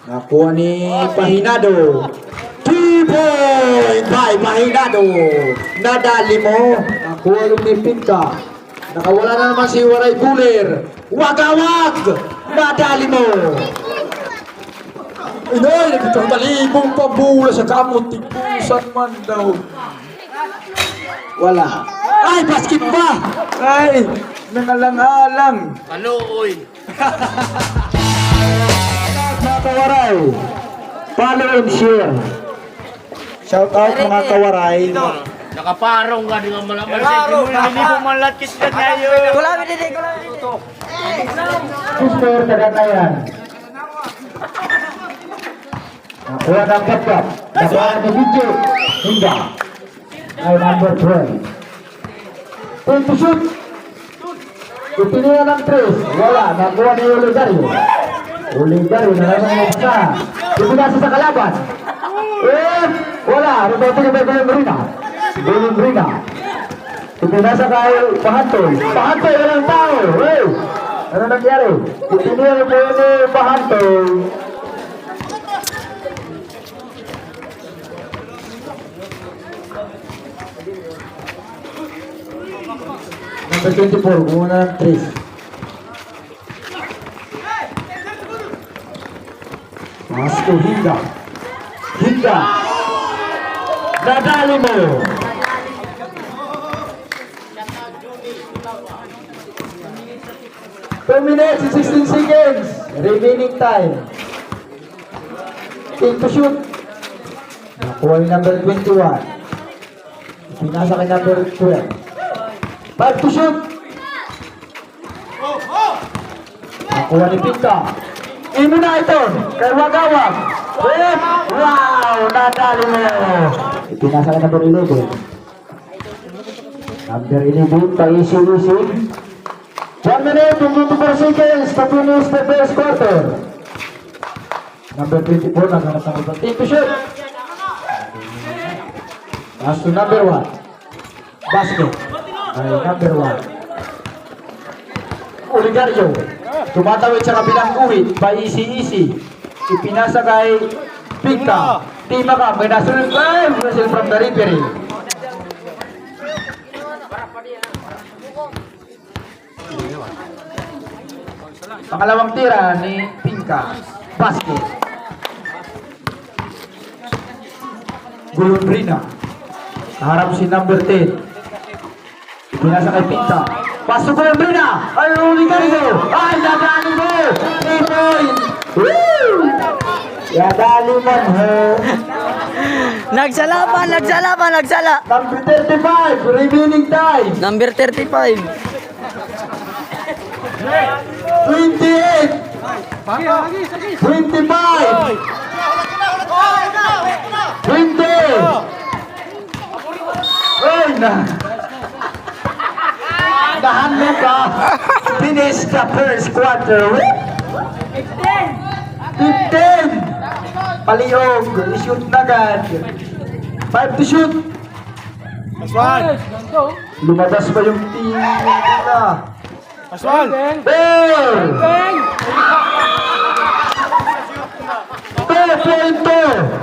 Nakuha ni Pahinado. 3 point by Pahinado. Nadali mo. Nakuha rin ni Pinka. Nakawala na naman si Waray Bulir. Wagawag! Nadali mo. Inay, nagitang talibong pabula sa kamot. Tigpusan man daw. Wala. Ay, basket pa! Ay, nangalang-alang. Kaluoy. Mga kawaray, follow and share. Shout out mga kawaray. Nakaparong ka dengan malaman. Hindi mo malakit ka ngayon. Sister, tagatayan. Nakuha ng kapap. Nakuha ng video. Hingga. Ay number 12. Point to shoot. Ipinihan ng 3. Wala. Nakuha ni Oligario. Oligario na naman yung isa. Ipinasa sa kalaban. Wala. Rebote ni Golondrina. Golondrina. Ipinasa kay Pahantoy. Pahantoy, walang tao. Hey! Ano nangyari? Ipinihan po ni Pahantoy. Number 24, muna ng 3. Pass to Hinga. Hinga. Nadali mo. Two minutes and 16 seconds. Remaining time. Team to shoot. Nakuha yung number 21. Pinasa kay number 12. 5 to shoot. Nakuha ni Pinta. Imo na ito. Kay Wagawag. Wow! Nadali mo. Ipinasa kay number 11. Number 11. Paisi-isi. 1 minute and 24 seconds to finish the first quarter. Number 24. Naghanap ng ibang team to shoot. Pass to number 1. Basket. Ay, number 1. Oligario. Tumatawid sa kabilang guhit. Paisi-isi. Ipinasa kay Pinka. Tima ka. May nasunod. Ay! Whistle from the referee. Pangalawang tira ni Pinka. Basket. Golondrina. Kaharap si number 10. Pinasa kay Pinta. Pasok ko yung Brina! Ay, Oligario! Ay, nadali mo! 3 point! Woo! Nadali mo, ho! Nagsala. Number 35, remaining time! Number 35. 28! 25! 20! Ay, na! Dahan mo ka! Finish the first quarter! 15! Palihog! I-shoot na agad! 5 to shoot! Lumabas pa yung team nila! Aswal! Bell! 2.2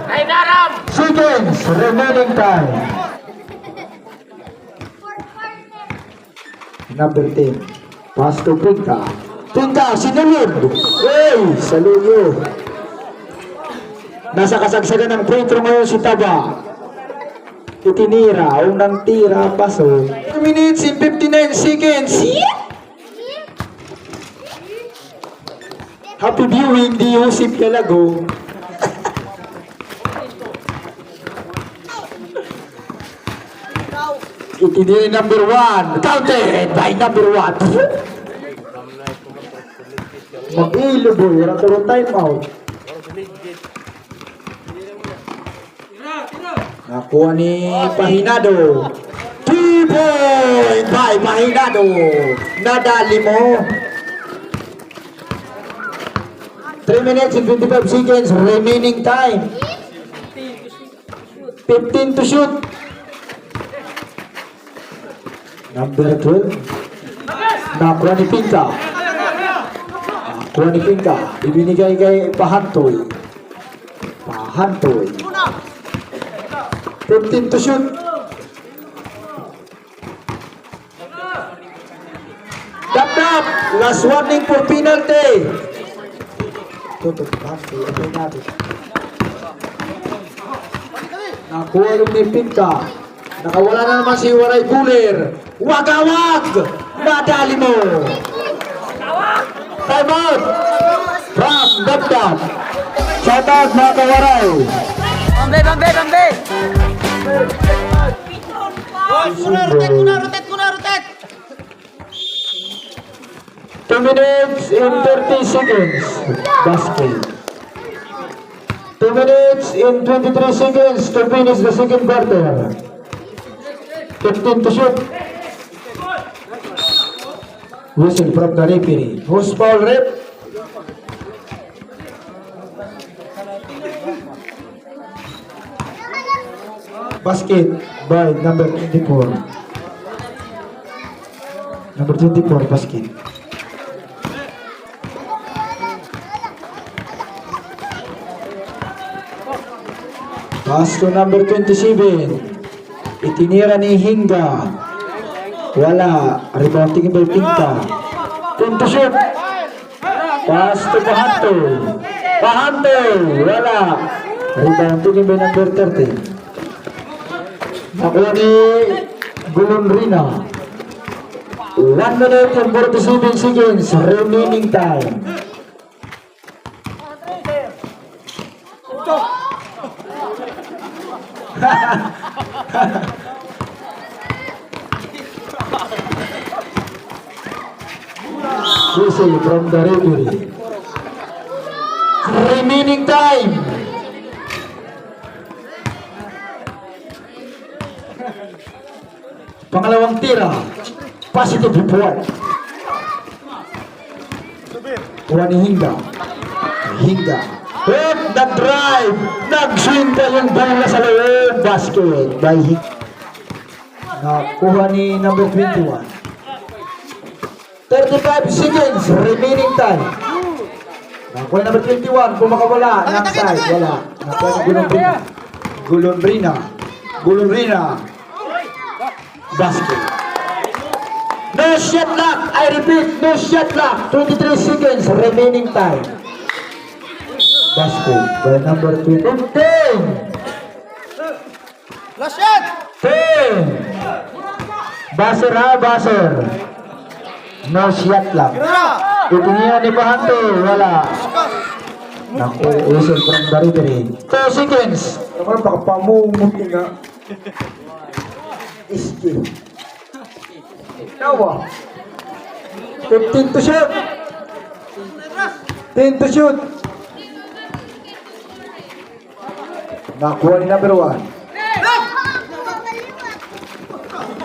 Ay, naram! seconds remaining time. Number 10. Pass to Pinka. Pinka, sinulod. Hey, saluyo. Nasa kasagsagan ng free throw ngayon si Taba. Itinira, unang tira, paso. 2 minutes and 59 seconds. Happy viewing, di Joseph Calago. Itinira number 1. Counted by number 1. Mag-ilo boy, wala turong time out. Nakuha ni Pahinado. 3 point by Pahinado. Nadali mo. 3 minutes and 25 seconds remaining time. 15 to shoot. Number 12. Nakuha ni Pinka. Nakuha ni Pinka. Ibinigay kay Pahantoy. Pahantoy. 15 to shoot. Dap. Last warning for penalty. Tutup. Pahantoy. Ito natin. Nakuha rin ni Pinka. Nakawala na naman si Waray Bulir. Wagawag! Nadali mo! Time out! From Dap. Shout out mga kawaray! Bambe! Rotate! 2 minutes and 30 seconds. Basket. 2 minutes and 23 seconds to finish the second quarter. 15 to shoot. Whistle from the referee. Who's foul rep? Basket by number 24. Number 24 basket. Pass to number 27. Itinira ni Hinga. Wala. Rebounding by Pinka. 10 to shoot. Pass to Pahantoy. Wala. Rebounding by number 30. Nakuha ni Gulonrina. 1 minute and 47 seconds remaining time. Whistle from the referee. Remaining time. Pangalawang tira. Positive report. Kuha ni Hinga. Nag-drive. Nag-swing pa yung bola sa loob. Basket by Hinga. Nakuha ni number 21. 35 seconds remaining time. Nakuha ni number 21. Kung makawala. Ng side. Wala. Nakuha ni Gulonrina. Basket. No shot clock. I repeat, no shot clock. 23 seconds remaining time. Basket by number 10. Last shot! 10. Buzzer. No shot clock. Ito niya ni Pahantoy. Wala. Naku, whistle from the referee. 2 seconds. Naman baka pamumot nga. Iski. Nawa. 15 to shoot. 10 to shoot. Nakuha ni number 1.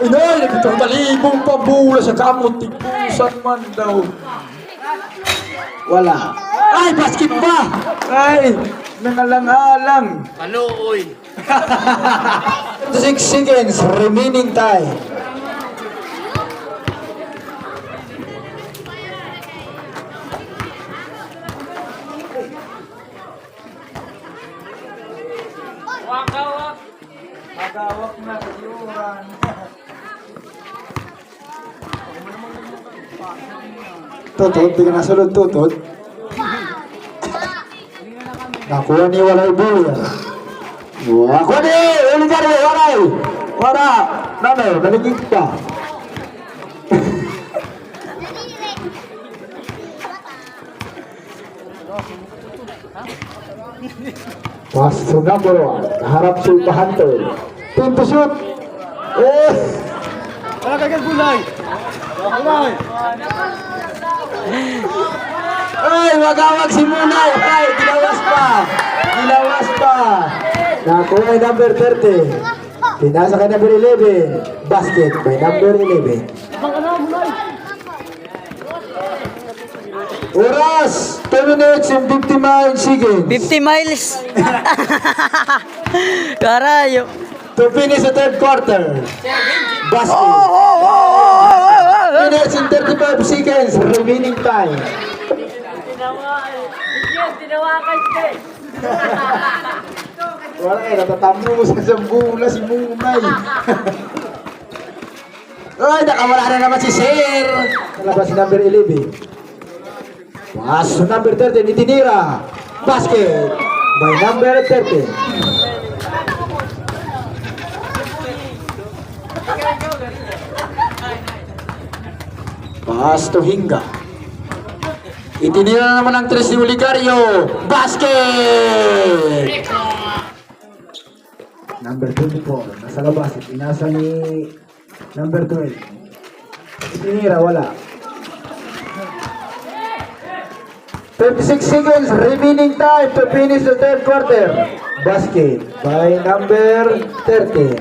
Inay, nagkitang talibong pabula sa kamot. Tigpusan man daw. Wala. Ay, basket pa! Ay, nangalang-alang. Ano, oy? 6 seconds remaining time. Magawak na kayuran. Tutod, di ka nasulod tutod. Nakuha ni Waray Bulir. Nakuha ni Uligari, Waray. Wala. Nano, naligid ka. Pass to number 1. Harap si Pahantoy. 10 to shoot. Wala kagad gulay! Ay, magawag si Munay. Ay, gilawas pa. Nakuha ay number 30. Pinasa kay number 11. Basket by number 11. Oras, 2 minutes and 59 seconds. 50 miles. Karayo. To finish the third quarter. Basket. 2 minutes and 35 seconds remaining time. Wala eh, natatambo mo sa sambula si Mumay. Ay, nakawala na naman si Sir. Nalabas si number 11. Pass to number 13, itinira. Basket by number 13. Pass to Hinga. Itinira na naman ang 3 ni Oligario. Basket! Number 24, nasa labas. Pinasa ni number 12. Itinira, wala. 36 seconds remaining time to finish the third quarter. Basket by number 13.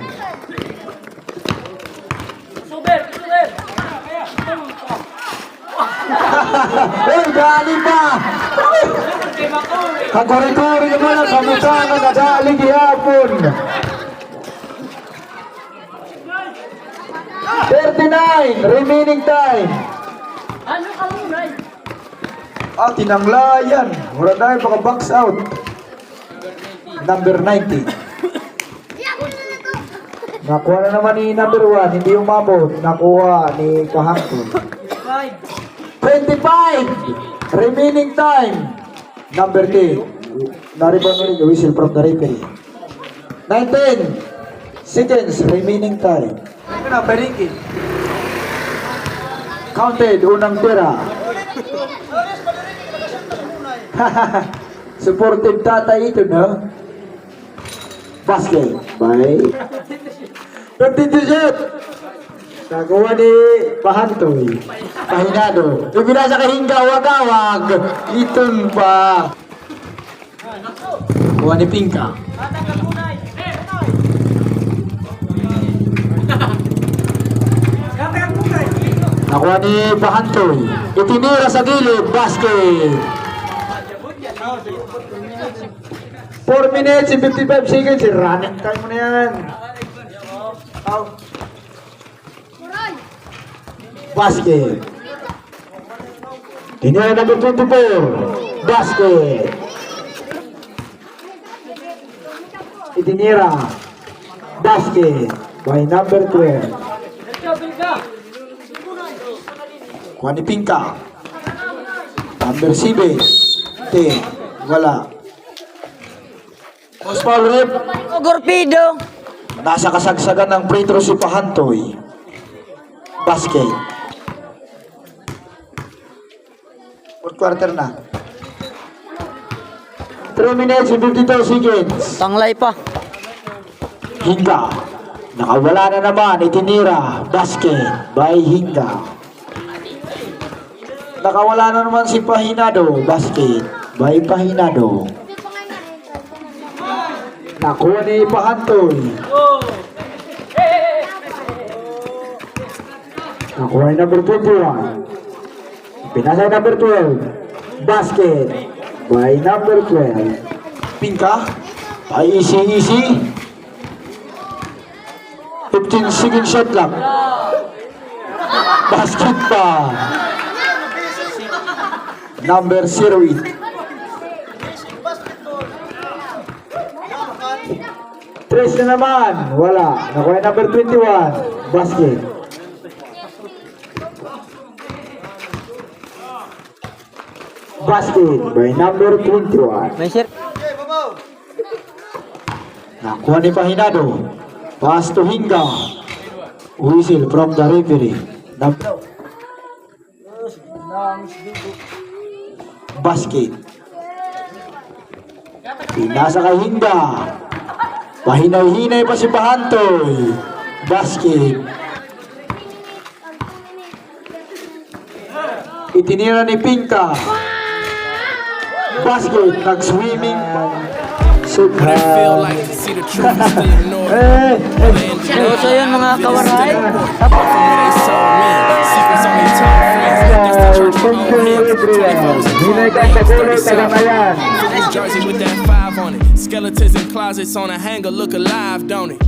Hey, dali pa! Kagori-gori naman ang kamutangan na dali gihapon. 39 remaining time. Tinanglayan. Wala tayo baka box out. Number 90. Nakuha na naman ni number 1. Hindi umabot. Nakuha ni Kahangton. 25 remaining time. Number 10. Naribang ulit. Whistle from the referee. 19 seconds remaining time. Ano na, Peringkin? Counted. Unang tira. Supportive tatay ito, no? Basket by 52 shot. Nakuha ni Pahantoy. Pahinado. Yung binasa kay Hinga, wag-awag. Iton pa. Kuha ni Pinka. Nakuha ni Pahantoy. Itinira sa gilid. Basket. 4 minutes and 55 seconds. Running time mo na yan. Basket. Tinira number 24. Basket. Itinira. Basket. By number 12. Kuha ni Pinka. Number 7. 10. Wala. Post foul rep. Gorpido. Nasa kasagsagan ng free throw si Pahantoy. Basket. Fourth quarter na. 3 minutes and 52 seconds. Tanglay pa. Hinga. Nakawala na naman. Itinira. Basket by Hinga. Nakawala na naman si Pahinado. Basket by Pahinado. Nakuha ni Pahantoy. Nakuha ni number 21. Pinasa number 12. Basket by number 12. Pinka. By easy. 15 second shot lang. Basket pa. Number 08. Tres na naman. Wala. Nakuha number 21. Basket. Basket by number 21. May sir. Nakuha ni Pahinado. Pass to Hinga. Whistle from the referee. Basket. Pinasa kay Hinga. Pahinay-hinay pa si Pahantoy. Basket. Itinira ni Pinka. Basket. Nag-swimming pa. But I feel like to see the truth is still ignored. So yun mga kawaray. From where they saw me, secrets only told friends. That's the church of all men. 24/7. Jersey with that 5 on it. Skeletons in closets on a hanger look alive, don't it?